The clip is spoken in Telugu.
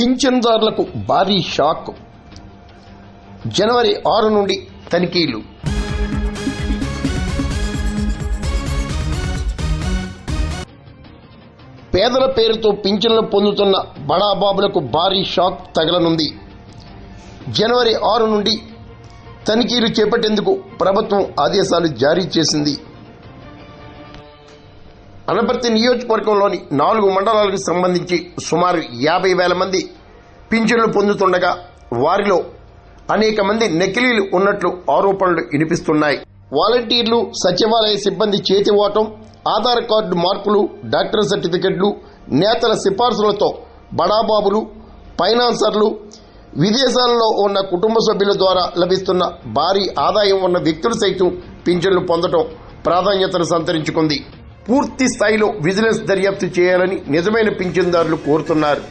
పింఛన్దారులకు భారీ షాక్. జనవరి 6 నుండి తనిఖీలు. పేదల పేరుతో పింఛన్లు పొందుతున్న బడాబాబులకు భారీ షాక్ తగలనుంది. జనవరి 6 నుండి తనిఖీలు చేపట్టేందుకు ప్రభుత్వం ఆదేశాలు జారీ చేసింది. అనపర్తి నియోజకవర్గంలోని 4 మండలాలకు సంబంధించి సుమారు 50,000 మంది పింఛన్లు పొందుతుండగా వారిలో అనేక మంది నకిలీలు ఉన్నట్లు ఆరోపణలు వినిపిస్తున్నాయి. వాలంటీర్లు, సచివాలయ సిబ్బంది చేతివాటం, ఆధార్ కార్డు మార్పులు, డాక్టర్ సర్టిఫికెట్లు, నేతల సిఫార్సులతో బడాబాబులు, ఫైనాన్సర్లు, విదేశాలలో ఉన్న కుటుంబ సభ్యుల ద్వారా లభిస్తున్న భారీ ఆదాయం ఉన్న వ్యక్తులు సైతం పింఛన్లు పొందడం ప్రాధాన్యతను సంతరించుకుంది. పూర్తి స్థాయిలో విజిలెన్స్ దర్యాప్తు చేయాలని నిజమైన పింఛన్దారులు కోరుతున్నారు.